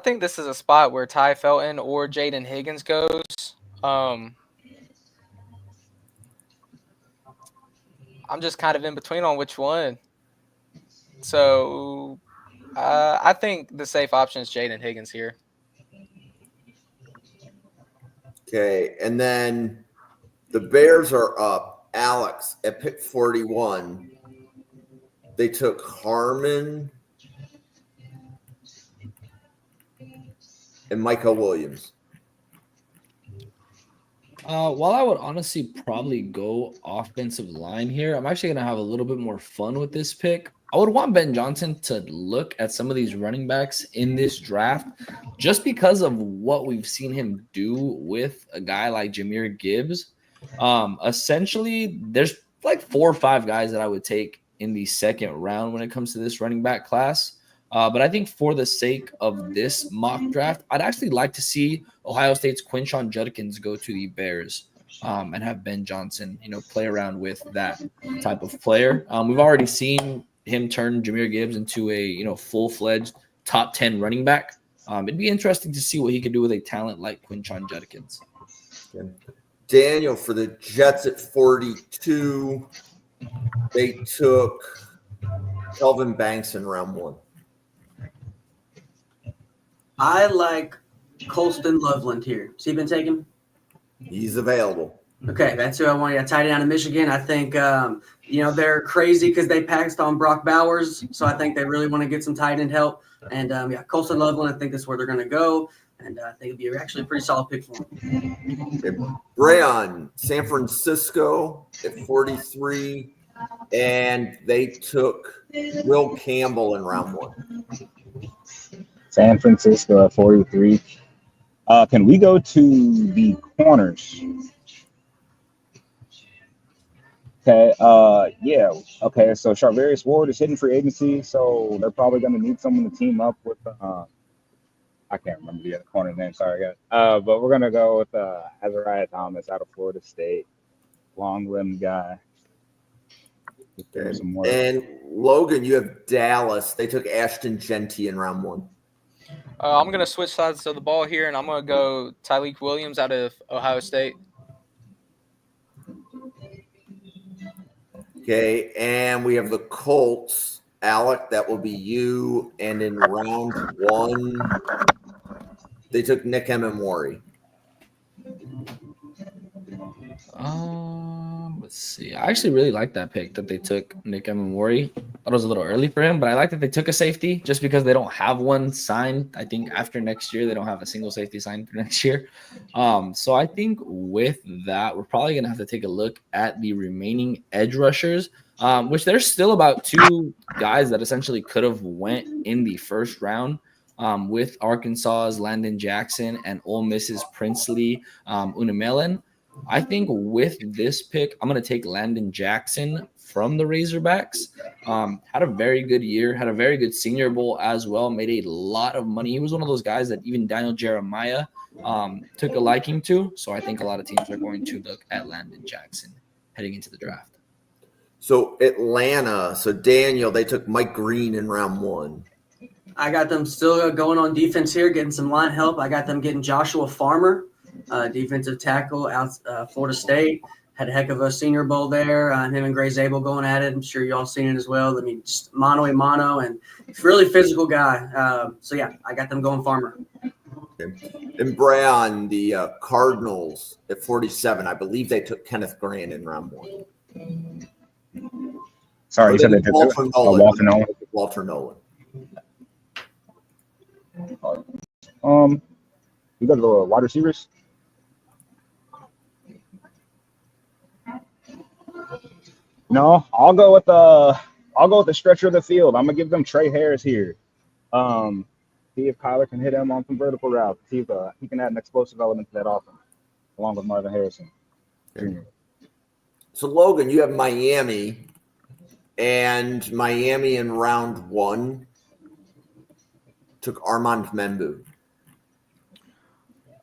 think this is a spot where Ty Felton or Jaden Higgins goes. I'm just kind of in between on which one. So I think the safe option is Jaden Higgins here. Okay, and then the Bears are up. Alex, at pick 41, they took Harmon and Michael Williams. While I would honestly probably go offensive line here, I'm actually going to have a little bit more fun with this pick. I would want Ben Johnson to look at some of these running backs in this draft just because of what we've seen him do with a guy like Jahmyr Gibbs. Essentially, there's like 4 or 5 guys that I would take in the second round when it comes to this running back class. But I think for the sake of this mock draft, I'd actually like to see Ohio State's Quinshon Judkins go to the Bears and have Ben Johnson, play around with that type of player. We've already seen him turn Jahmyr Gibbs into a, full-fledged top 10 running back. It'd be interesting to see what he could do with a talent like Quinshon Judkins. Okay. Daniel, for the Jets at 42, they took Kelvin Banks in round 1. I like Colston Loveland here. Has he been taken? He's available. Okay, that's who I want. Yeah, tight end out of Michigan. I think they're crazy because they passed on Brock Bowers, so I think they really want to get some tight end help. And Colston Loveland, I think that's where they're going to go, and I think it'd be actually a pretty solid pick for him. Brayon, San Francisco at 43, and they took Will Campbell in round 1. San Francisco at 43. Can we go to the corners? Okay. Yeah. Okay. So Charvarius Ward is hitting free agency, so they're probably going to need someone to team up with. I can't remember the other corner name. Sorry, guys. But we're going to go with Azariah Thomas out of Florida State, long limb guy. Okay. And Logan, you have Dallas. They took Ashton Genty in round 1. I'm going to switch sides of the ball here, and I'm going to go Tyleek Williams out of Ohio State. Okay, and we have the Colts. Alec, that will be you. And in round 1, they took Nick Emmanwori. Let's see. I actually really like that pick that they took Nick Emmanwori. Thought it was a little early for him, but I like that they took a safety just because they don't have one signed. I think after next year, they don't have a single safety signed for next year. So I think with that, we're probably going to have to take a look at the remaining edge rushers, which there's still about 2 guys that essentially could have went in the first round. With Arkansas's Landon Jackson and Ole Miss's Princely Unamelin. I think with this pick, I'm going to take Landon Jackson from the Razorbacks. Had a very good year, had a very good Senior Bowl as well, made a lot of money. He was one of those guys that even Daniel Jeremiah took a liking to. So I think a lot of teams are going to look at Landon Jackson heading into the draft. So Atlanta, Daniel, they took Mike Green in round 1. I got them still going on defense here, getting some line help. I got them getting Joshua Farmer, defensive tackle out Florida State. Had a heck of a Senior Bowl there. Him and Gray Zabel going at it. I'm sure y'all seen it as well. I mean, just mano a mano, and really physical guy. I got them going Farmer. Okay. And Brayon, the Cardinals at 47. I believe they took Kenneth Grant in round 1. Sorry, you said they took Walter Nolan. Walter Nolan. Walter Nolan. You go to the wide receivers. No, I'll go with the stretcher of the field. I'm gonna give them Trey Harris here. See if Kyler can hit him on some vertical routes. See if he can add an explosive element to that offense, along with Marvin Harrison Jr. So Logan, you have Miami, and Miami in round 1 took Armand Membu.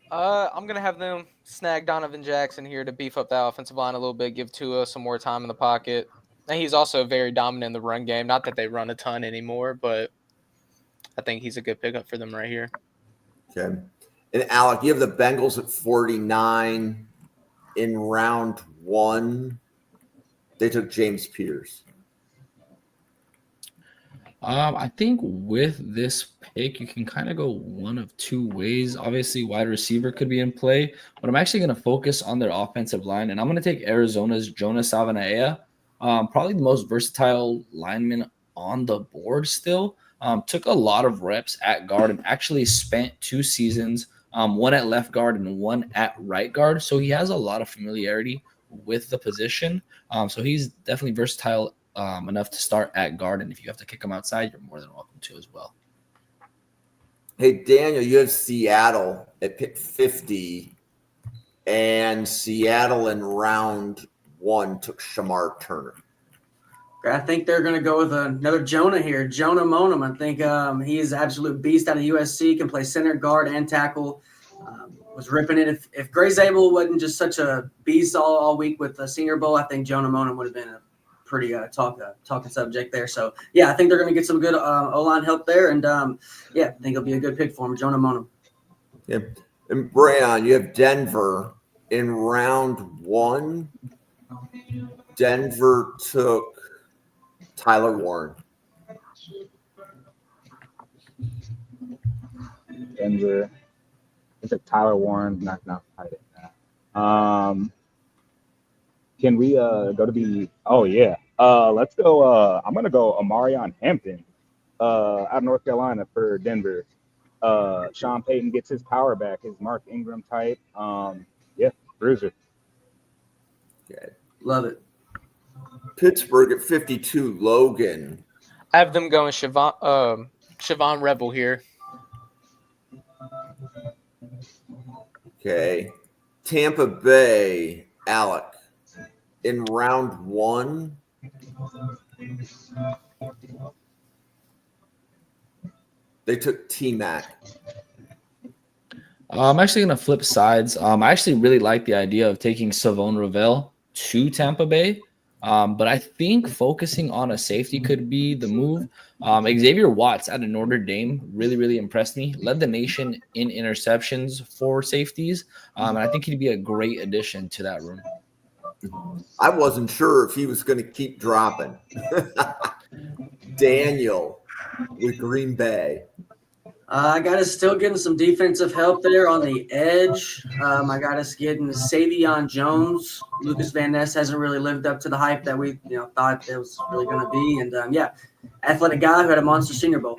I'm going to have them snag Donovan Jackson here to beef up that offensive line a little bit, give Tua some more time in the pocket. And he's also very dominant in the run game. Not that they run a ton anymore, but I think he's a good pickup for them right here. Okay. And Alec, you have the Bengals at 49 in round 1. They took James Pierce. I think with this pick, you can kind of go one of 2 ways. Obviously, wide receiver could be in play, but I'm actually going to focus on their offensive line, and I'm going to take Arizona's Jonas Savanaia, probably the most versatile lineman on the board still. Took a lot of reps at guard and actually spent 2 seasons, one at left guard and one at right guard. So he has a lot of familiarity with the position. So he's definitely versatile enough to start at guard, and if you have to kick him outside, you're more than welcome to as well. Hey, Daniel, you have Seattle at pick 50, and Seattle in round 1 took Shamar Turner. I think they're going to go with another Jonah here, Jonah Monum. I think he's an absolute beast out of USC, can play center, guard, and tackle. Was ripping it. If Gray Zabel wasn't just such a beast all week with the Senior Bowl, I think Jonah Monum would have been a pretty talking subject there. So, I think they're going to get some good O-line help there. And, I think it'll be a good pick for him, Jonah Monum. Yeah. And Brayon, you have Denver in round 1. Denver took Tyler Warren. Denver. I think Tyler Warren knocking out tight end now. Can we go to the? Oh yeah. Let's go. I'm gonna go Amarion Hampton, out of North Carolina for Denver. Sean Payton gets his power back. His Mark Ingram type. Yeah, bruiser. Okay. Love it. Pittsburgh at 52, Logan. I have them going Siobhan Rebel here. Okay. Tampa Bay, Alec. In round 1, they took T-Mac. I'm actually going to flip sides. I actually really like the idea of taking Savon Ravel to Tampa Bay, but I think focusing on a safety could be the move. Xavier Watts out of Notre Dame really impressed me. Led the nation in interceptions for safeties, and I think he'd be a great addition to that room. I wasn't sure if he was going to keep dropping. Daniel with Green Bay. I got us still getting some defensive help there on the edge. I got us getting Savion Jones. Lucas Van Ness hasn't really lived up to the hype that we thought it was really going to be. And yeah, athletic guy who had a monster Senior Bowl.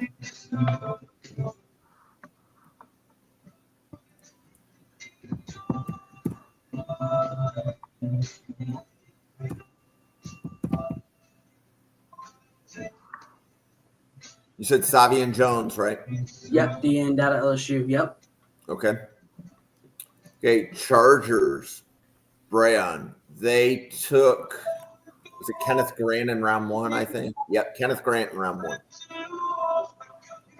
You said Savion Jones, right? Yep, the end out of LSU. Yep. Okay. Okay, Chargers, Brayon. They took, was it Kenneth Grant in round 1, I think? Yep, Kenneth Grant in round 1.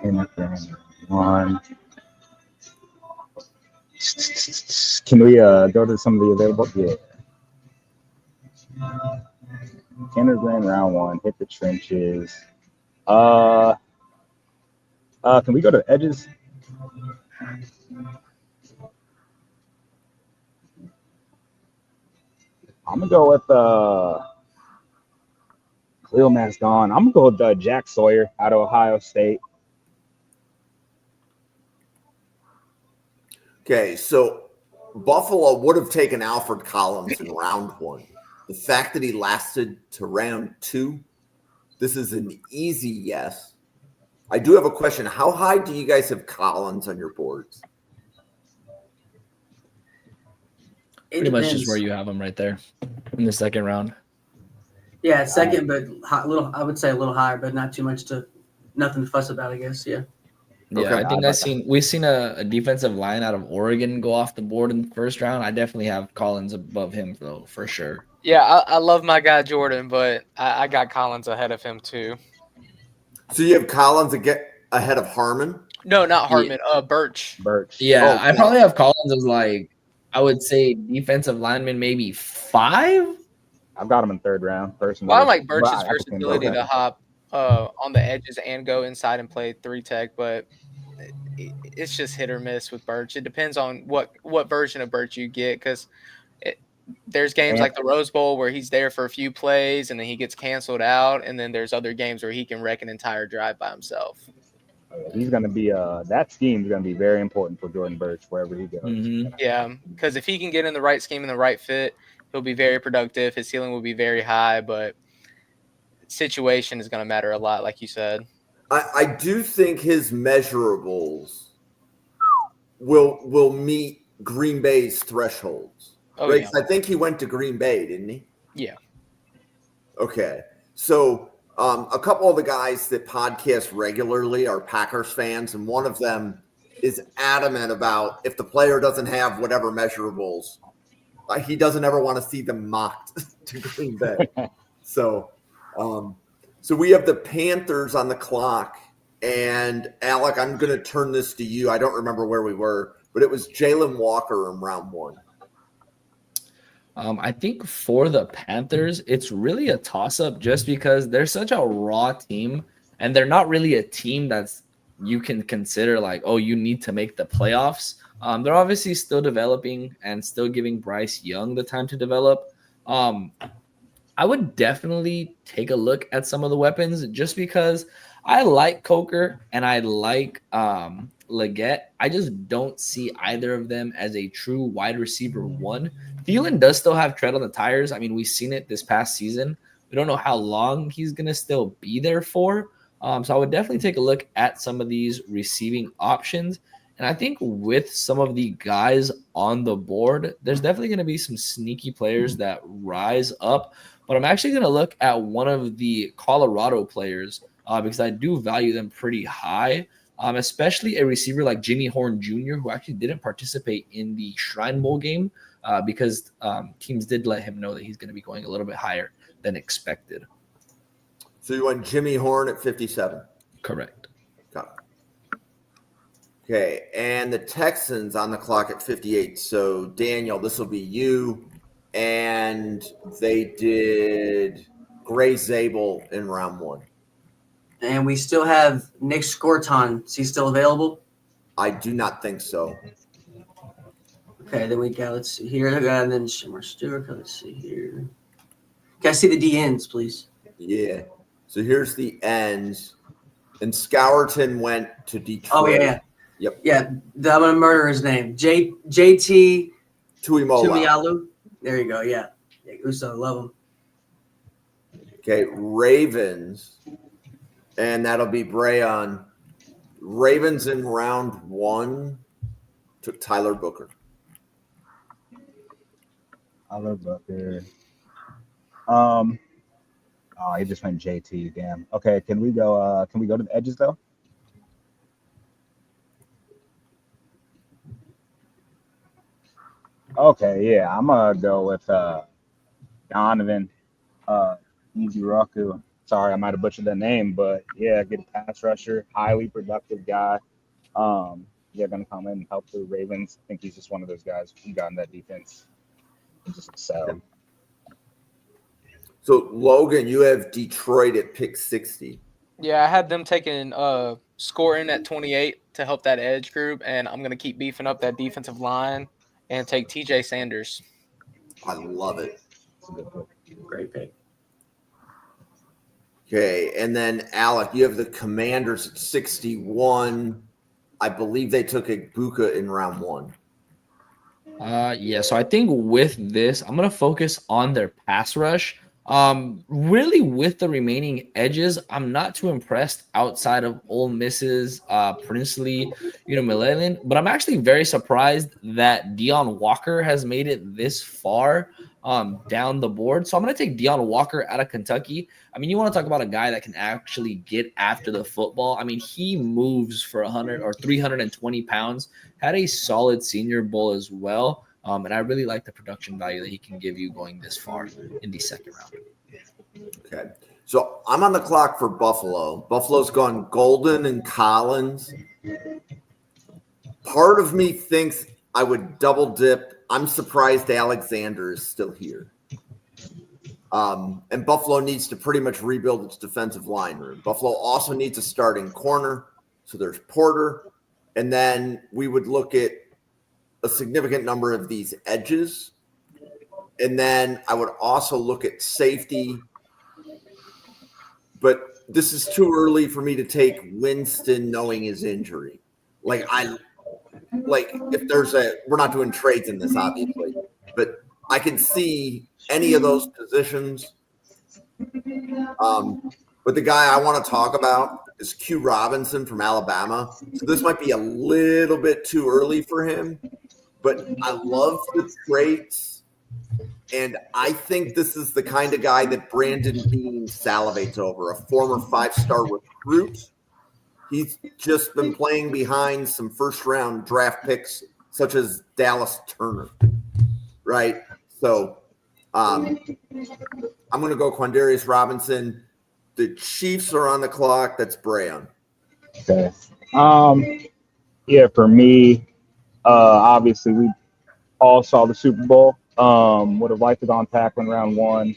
Kenneth Grant one. Can we go to some of the available? Yeah. Kenneth Grant round 1, hit the trenches. Can we go to edges? I'm gonna go with Khalil Mack's gone. I'm gonna go with Jack Sawyer out of Ohio State. Okay, so Buffalo would have taken Alfred Collins in round 1. The fact that he lasted to round 2, this is an easy yes. I do have a question. How high do you guys have Collins on your boards? Pretty much just where you have him right there in the second round. Yeah, second, but I would say a little higher, but not too much nothing to fuss about, I guess. Yeah. Yeah, Okay. I think we've seen a defensive line out of Oregon go off the board in the first round. I definitely have Collins above him though, for sure. Yeah, I love my guy Jordan, but I got Collins ahead of him too. So you have Collins ahead of Harmon? No, not Hartman. Birch. Yeah, Oh, I probably have Collins as like, I would say defensive lineman maybe 5. I've got him in third round personally. Well, I like Birch's Well, versatility okay. to hop on the edges and go inside and play 3-tech, but it's just hit or miss with Birch. It depends on what version of Birch you get, because there's games like the Rose Bowl where he's there for a few plays and then he gets canceled out, and then there's other games where he can wreck an entire drive by himself. He's going to be that scheme is going to be very important for Jordan Birch wherever he goes. Mm-hmm. Yeah, because if he can get in the right scheme and the right fit, he'll be very productive. His ceiling will be very high, but situation is going to matter a lot, like you said. I do think his measurables will meet Green Bay's thresholds. Oh, right? yeah. 'Cause I think he went to Green Bay, didn't he? Yeah. Okay. So a couple of the guys that podcast regularly are Packers fans, and one of them is adamant about if the player doesn't have whatever measurables, he doesn't ever want to see them mocked to Green Bay. So we have the Panthers on the clock, and Alec, I'm going to turn this to you. I don't remember where we were, but it was Jalen Walker in round 1. I think for the Panthers, it's really a toss-up just because they're such a raw team, and they're not really a team that's you can consider like, oh, you need to make the playoffs. They're obviously still developing and still giving Bryce Young the time to develop. I would definitely take a look at some of the weapons just because I like Coker and I like Leggett. I just don't see either of them as a true wide receiver one. Thielen does still have tread on the tires. I mean, we've seen it this past season. We don't know how long he's going to still be there for. So I would definitely take a look at some of these receiving options. And I think with some of the guys on the board, there's definitely going to be some sneaky players that rise up. But I'm actually going to look at one of the Colorado players because I do value them pretty high, especially a receiver like Jimmy Horn Jr., who actually didn't participate in the Shrine Bowl game because teams did let him know that he's going to be going a little bit higher than expected. So you went Jimmy Horn at 57. Correct. Got it. Okay, and the Texans on the clock at 58. So Daniel, this will be you, and they did Gray Zabel in round 1. And we still have Nick Scorton. Is he still available? I do not think so. Okay, then we got, let's see here. And then Shimmer Stewart. Let's see here. Can I see the DNs, please? Yeah. So here's the ends. And Scourton went to Detroit. Oh, yeah. Yep. Yeah, I'm going to murder his name. JT Tuialu. There you go, yeah. Uso, love him. Okay, Ravens. And that'll be Brayon. Ravens in round 1 took Tyler Booker. Tyler Booker. Oh, he just went JT. Damn. Okay, can we go to the edges though? Okay, yeah, I'm gonna go with Donovan Izuraku. Sorry, I might have butchered that name, but yeah, good pass rusher, highly productive guy. Gonna come in and help the Ravens. I think he's just one of those guys who got in that defense and just excel. So Logan, you have Detroit at pick 60. Yeah, I had them taking scoring at 28 to help that edge group, and I'm going to keep beefing up that defensive line and take TJ Sanders. I love it. Great pick. Okay, and then Alec, you have the Commanders at 61. I believe they took Igbokwe in round 1. Yeah, so I think with this, I'm going to focus on their pass rush. Really with the remaining edges, I'm not too impressed outside of Ole Miss's Princely, Mileland, but I'm actually very surprised that Deion Walker has made it this far down the board. So I'm going to take Deion Walker out of Kentucky. I mean, you want to talk about a guy that can actually get after the football. I mean, he moves for 100 or 320 pounds, had a solid Senior Bowl as well. And I really like the production value that he can give you going this far in the second round. Okay. So I'm on the clock for Buffalo. Buffalo's gone Golden and Collins. Part of me thinks I would double dip. I'm surprised Alexander is still here. And Buffalo needs to pretty much rebuild its defensive line room. Buffalo also needs a starting corner. So there's Porter. And then we would look at a significant number of these edges. And then I would also look at safety. But this is too early for me to take Winston knowing his injury. If there's we're not doing trades in this, obviously, but I can see any of those positions. But the guy I want to talk about is Q Robinson from Alabama. So this might be a little bit too early for him. But I love the traits, and I think this is the kind of guy that Brandon Beane salivates over, a former 5-star recruit. He's just been playing behind some first-round draft picks, such as Dallas Turner, right? So I'm going to go Quandarius Robinson. The Chiefs are on the clock. That's Brayon. Okay. Yeah, for me, obviously, we all saw the Super Bowl. Would have liked it on tackling round 1.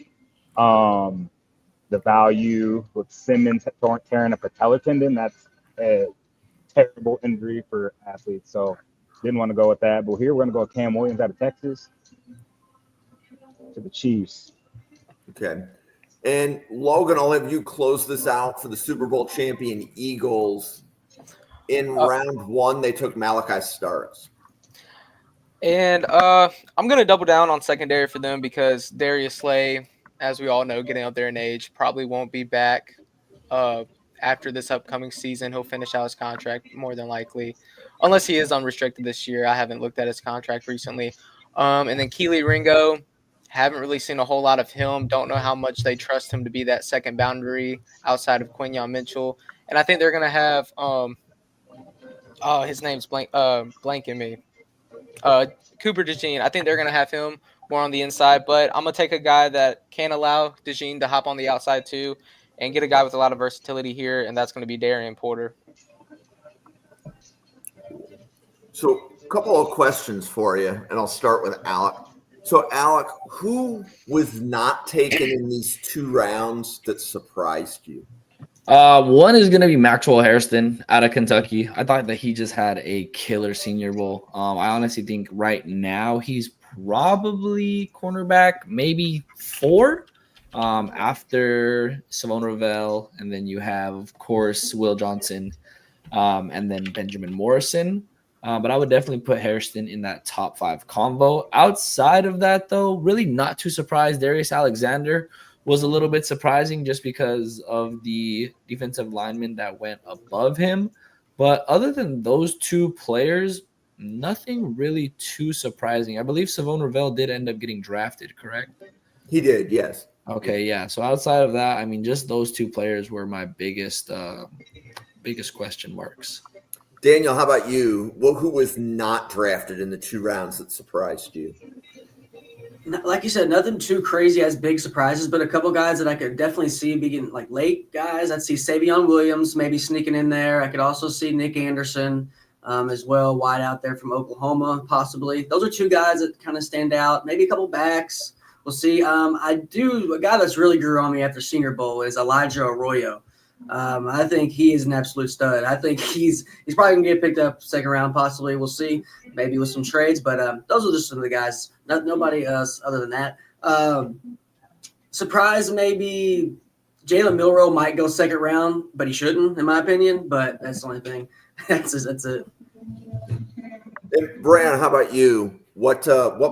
The value with Simmons tearing a patellar tendon, that's a terrible injury for athletes. So didn't want to go with that. But here we're going to go with Cam Williams out of Texas to the Chiefs. Okay. And Logan, I'll have you close this out for the Super Bowl champion Eagles. In round one, they took Malachi Starks. And I'm going to double down on secondary for them because Darius Slay, as we all know, getting up there in age, probably won't be back after this upcoming season. He'll finish out his contract more than likely, unless he is unrestricted this year. I haven't looked at his contract recently. And then Keely Ringo, haven't really seen a whole lot of him. Don't know how much they trust him to be that second boundary outside of Quinyon Mitchell. And I think they're going to have his name's blanking me. Cooper DeJean. I think they're going to have him more on the inside, but I'm going to take a guy that can allow DeJean to hop on the outside too and get a guy with a lot of versatility here, and that's going to be Darian Porter. So a couple of questions for you, and I'll start with Alec. So, Alec, who was not taken in these 2 rounds that surprised you? One is going to be Maxwell Hairston out of Kentucky. I thought that he just had a killer Senior Bowl. I honestly think right now he's probably cornerback, maybe 4 after Savon Ravel. And then you have, of course, Will Johnson and then Benjamin Morrison. But I would definitely put Hairston in that top 5 combo. Outside of that, though, really not too surprised. Darius Alexander was a little bit surprising just because of the defensive lineman that went above him. But other than those 2 players, nothing really too surprising. I believe Savon Ravel did end up getting drafted, correct? He did, yes. Okay, yeah. So outside of that, I mean, just those 2 players were my biggest question marks. Daniel, how about you? Well, who was not drafted in the 2 rounds that surprised you? Like you said, nothing too crazy as big surprises, but a couple guys that I could definitely see being like late guys. I'd see Savion Williams maybe sneaking in there. I could also see Nick Anderson as well, wide out there from Oklahoma, possibly. Those are 2 guys that kind of stand out. Maybe a couple backs. We'll see. A guy that's really grew on me after Senior Bowl is Elijah Arroyo. I think he is an absolute stud. I think he's probably gonna get picked up 2nd round, possibly. We'll see, maybe with some trades. But those are just some of the guys. Nobody else other than that. Surprise, maybe Jalen Milroe might go 2nd round, but he shouldn't, in my opinion. But that's the only thing. That's it. And Brian, how about you? What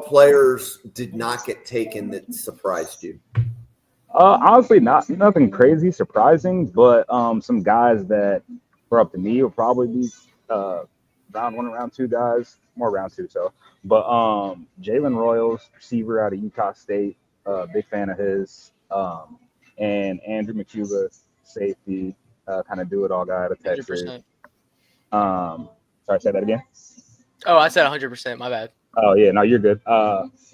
players did not get taken that surprised you? Honestly, nothing crazy surprising, but some guys that were up to me will probably be round 1 and round 2 guys, more round 2. So, but Jalen Royals, receiver out of Utah State, big fan of his, and Andrew McCuba, safety, kind of do it all guy out of Texas. 100%. Sorry, say that again. Oh, I said 100%. My bad. Oh yeah, no, you're good.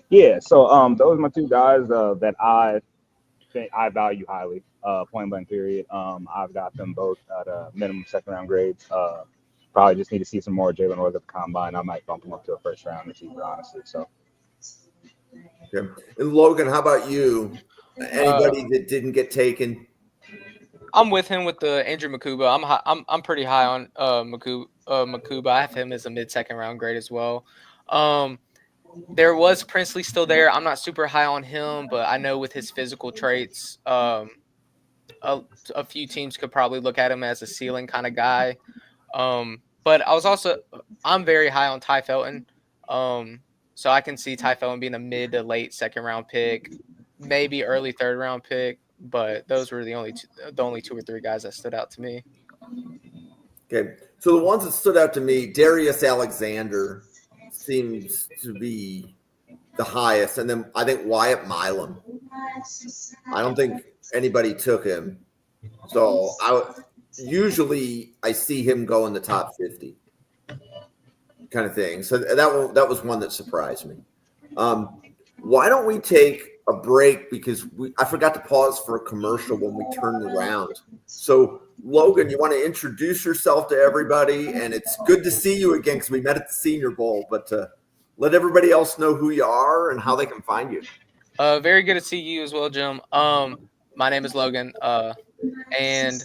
Yeah. So those are my 2 guys that I value highly, point blank period. I've got them both at a minimum 2nd round grades. Probably just need to see some more Jalen Rose at the combine. I might bump him up to a 1st round receiver, honestly. So, okay. And Logan, how about you? Anybody that didn't get taken? I'm with him with the Andrew McCuba. I'm pretty high on McCuba. I have him as a mid-2nd round grade as well. There was Princely still there. I'm not super high on him, but I know with his physical traits, a few teams could probably look at him as a ceiling kind of guy. But I'm very high on Ty Felton. So I can see Ty Felton being a mid to late 2nd round pick, maybe early 3rd round pick. But those were the only 2 or 3 guys that stood out to me. Okay. So the ones that stood out to me, Darius Alexander seems to be the highest. And then I think Wyatt Milam. I don't think anybody took him. So usually I see him go in the top 50 kind of thing. So that was one that surprised me. Why don't we take a break, because I forgot to pause for a commercial when we turned around. So Logan, you want to introduce yourself to everybody? And it's good to see you again because we met at the Senior Bowl, but let everybody else know who you are and how they can find you. Very good to see you as well, Jim. My name is Logan, and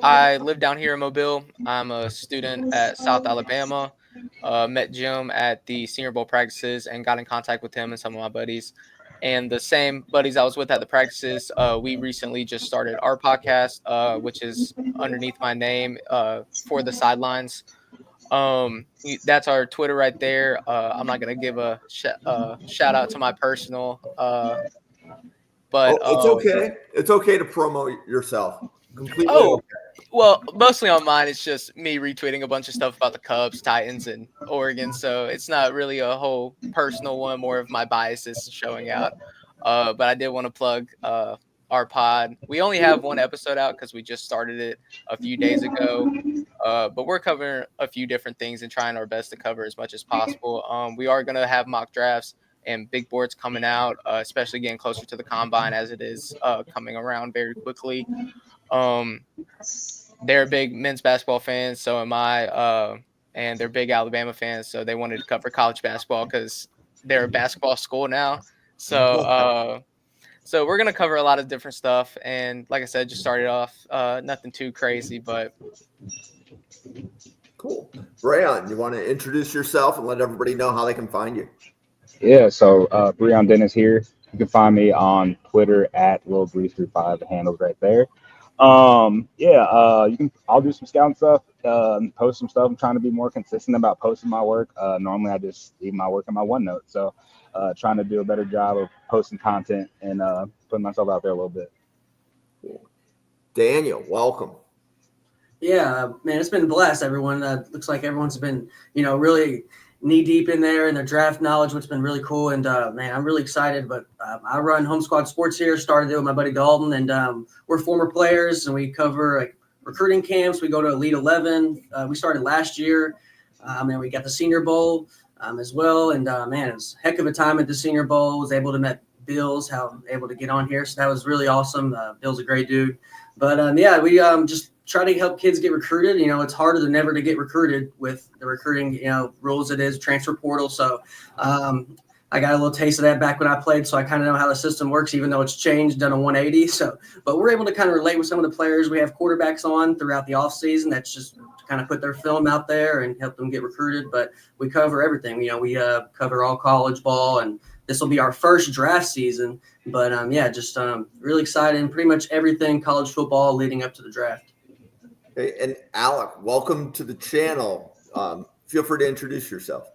I live down here in Mobile. I'm a student at South Alabama. Met Jim at the Senior Bowl practices and got in contact with him and some of my buddies. And the same buddies I was with at the practices, we recently just started our podcast, which is underneath my name, For the Sidelines. That's our Twitter right there. I'm not gonna give a shout out to my personal, but it's okay. It's okay to promote yourself. Completely. oh, Okay. well, mostly on mine, it's just me retweeting a bunch of stuff about the Cubs, Titans, and Oregon. So it's not really a whole personal one, more of my biases showing out. But I did want to plug our pod. We only have one episode out because we just started it a few days ago. But we're covering a few different things and trying our best to cover as much as possible. We are going to have mock drafts and big boards coming out, especially getting closer to the combine as it is coming around very quickly. They're big men's basketball fans, so am I, and they're big Alabama fans, so they wanted to cover college basketball because they're a basketball school now. So we're gonna cover a lot of different stuff, and like I said, just started off nothing too crazy, but Cool. Brayon, you want to introduce yourself and let everybody know how they can find you? Yeah, so Breon Dennis here. You can find me on Twitter at LilBreeze35. The handle's right there. You can. I'll do some scouting stuff, post some stuff. I'm trying to be more consistent about posting my work. Normally, I just leave my work in my OneNote. So, trying to do a better job of posting content and putting myself out there a little bit. Daniel, welcome. Yeah, man, it's been blessed, everyone. Looks like everyone's been, really knee deep in there in their draft knowledge, which has been really cool. And, man, I'm really excited. But I run Home Squad Sports here, started it with my buddy Dalton. And we're former players, and we cover like recruiting camps. We go to Elite 11. We started last year. And we got the Senior Bowl as well. And, man, it was a heck of a time at the Senior Bowl. Was able to meet Bill's, able to get on here. So that was really awesome. Bill's a great dude. But, we just try to help kids get recruited. It's harder than ever to get recruited with the recruiting, rules it is, transfer portal. So I got a little taste of that back when I played, so I kind of know how the system works, even though it's changed, done a 180. So, but we're able to kind of relate with some of the players. We have quarterbacks on throughout the offseason. That's just to kind of put their film out there and help them get recruited. But we cover everything. We cover all college ball, and this will be our first draft season. But, just really excited, and pretty much everything college football leading up to the draft. Hey, and Alec, welcome to the channel. Feel free to introduce yourself.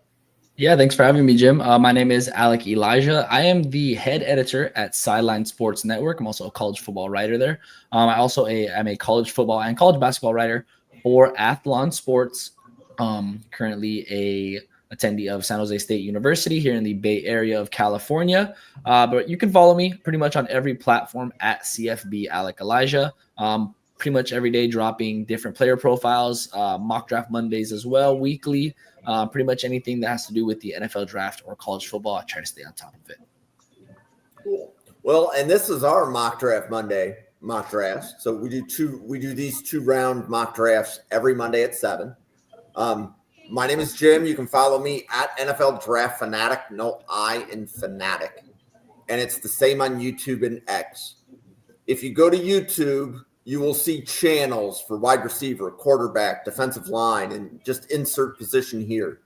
Yeah, thanks for having me, Jim. My name is Alec Elijah. I am the head editor at Sideline Sports Network. I'm also a college football writer there. I also am a college football and college basketball writer for Athlon Sports. Currently a attendee of San Jose State University here in the Bay Area of California. But you can follow me pretty much on every platform at CFB Alec Elijah. Pretty much every day dropping different player profiles, mock draft Mondays as well, weekly, pretty much anything that has to do with the NFL draft or college football. I try to stay on top of it. Cool. Well, and this is our mock draft Monday mock drafts. So we do these 2-round mock drafts every Monday at 7. My name is Jim. You can follow me at NFL Draft Fanatic, no I in Fanatic. And it's the same on YouTube and X. If you go to YouTube, you will see channels for wide receiver, quarterback, defensive line, and just insert position here.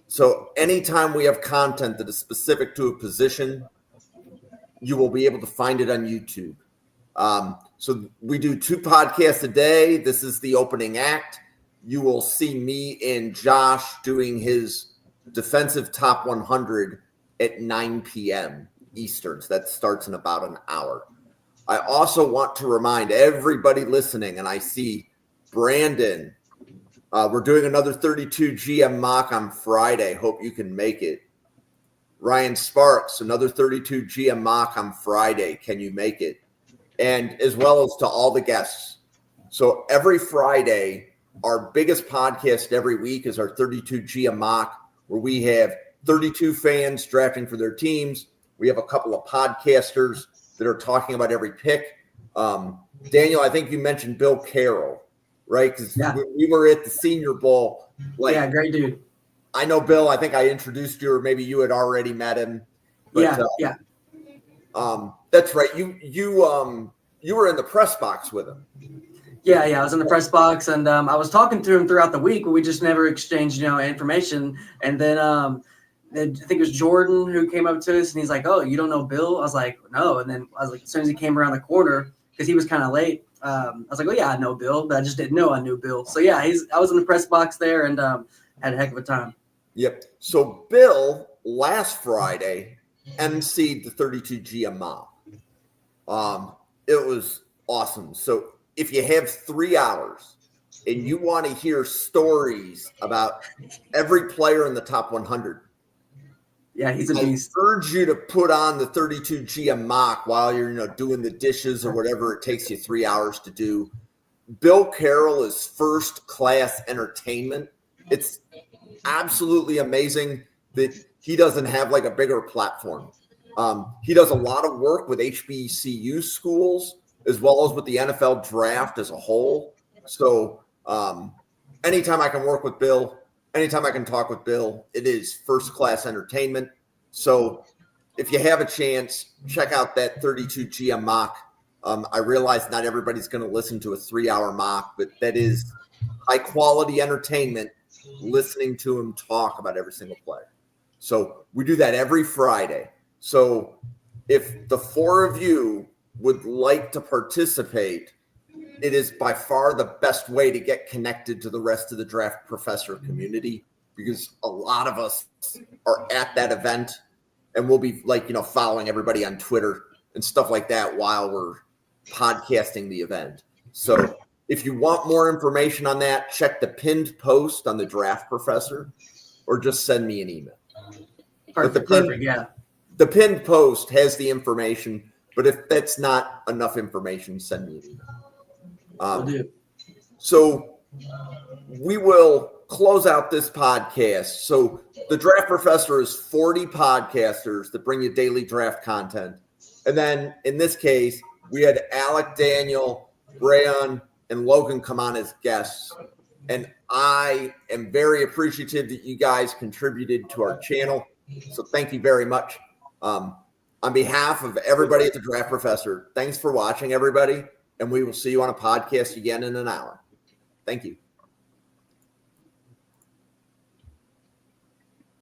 So anytime we have content that is specific to a position, you will be able to find it on YouTube. So we do 2 podcasts a day. This is the opening act. You will see me and Josh doing his defensive top 100 at 9 p.m. Eastern. So that starts in about an hour. I also want to remind everybody listening, and I see Brandon, we're doing another 32 GM mock on Friday. Hope you can make it. Ryan Sparks, another 32 GM mock on Friday. Can you make it? And as well as to all the guests. So every Friday, our biggest podcast every week is our 32 GM mock, where we have 32 fans drafting for their teams. We have a couple of podcasters that are talking about every pick. Daniel, I think you mentioned Bill Carroll, right? Because we were at the Senior Bowl. Great dude. I know Bill. I think I introduced you, or maybe you had already met him. But, that's right. You were in the press box with him. Yeah, I was in the press box, and I was talking to him throughout the week, but we just never exchanged, information. And then think it was Jordan who came up to us and he's like, "Oh, you don't know Bill?" I was like, "No." And then I was like, as soon as he came around the corner, because he was kind of late, I was like, "Oh yeah, I know Bill," but I just didn't know I knew Bill. So yeah, I was in the press box there and had a heck of a time. Yep. So Bill last Friday emceed the 32G Mock. It was awesome. So if you have 3 hours and you want to hear stories about every player in the top 100, Yeah, he's a beast. I urge you to put on the 32G Mock while you're doing the dishes or whatever it takes you 3 hours to do. Bill Carroll is first class entertainment. It's absolutely amazing that he doesn't have like a bigger platform. He does a lot of work with HBCU schools as well as with the NFL draft as a whole. So anytime I can work with Bill, anytime I can talk with Bill, it is first class entertainment. So if you have a chance, check out that 32G Mock. I realize not everybody's going to listen to a 3 hour mock, but that is high quality entertainment listening to him talk about every single player. So we do that every Friday. So if the 4 of you would like to participate, it is by far the best way to get connected to the rest of the Draft Professor community, because a lot of us are at that event and we'll be following everybody on Twitter and stuff like that while we're podcasting the event. So if you want more information on that, check the pinned post on the Draft Professor or just send me an email. Perfect. Yeah. The pinned post has the information, but if that's not enough information, send me an email. Will do. So we will close out this podcast. So the Draft Professor is 40 podcasters that bring you daily draft content. And then in this case, we had Alec, Daniel, Rayon, and Logan come on as guests. And I am very appreciative that you guys contributed to our channel. So thank you very much. On behalf of everybody at the Draft Professor, thanks for watching, everybody. And we will see you on a podcast again in an hour. Thank you.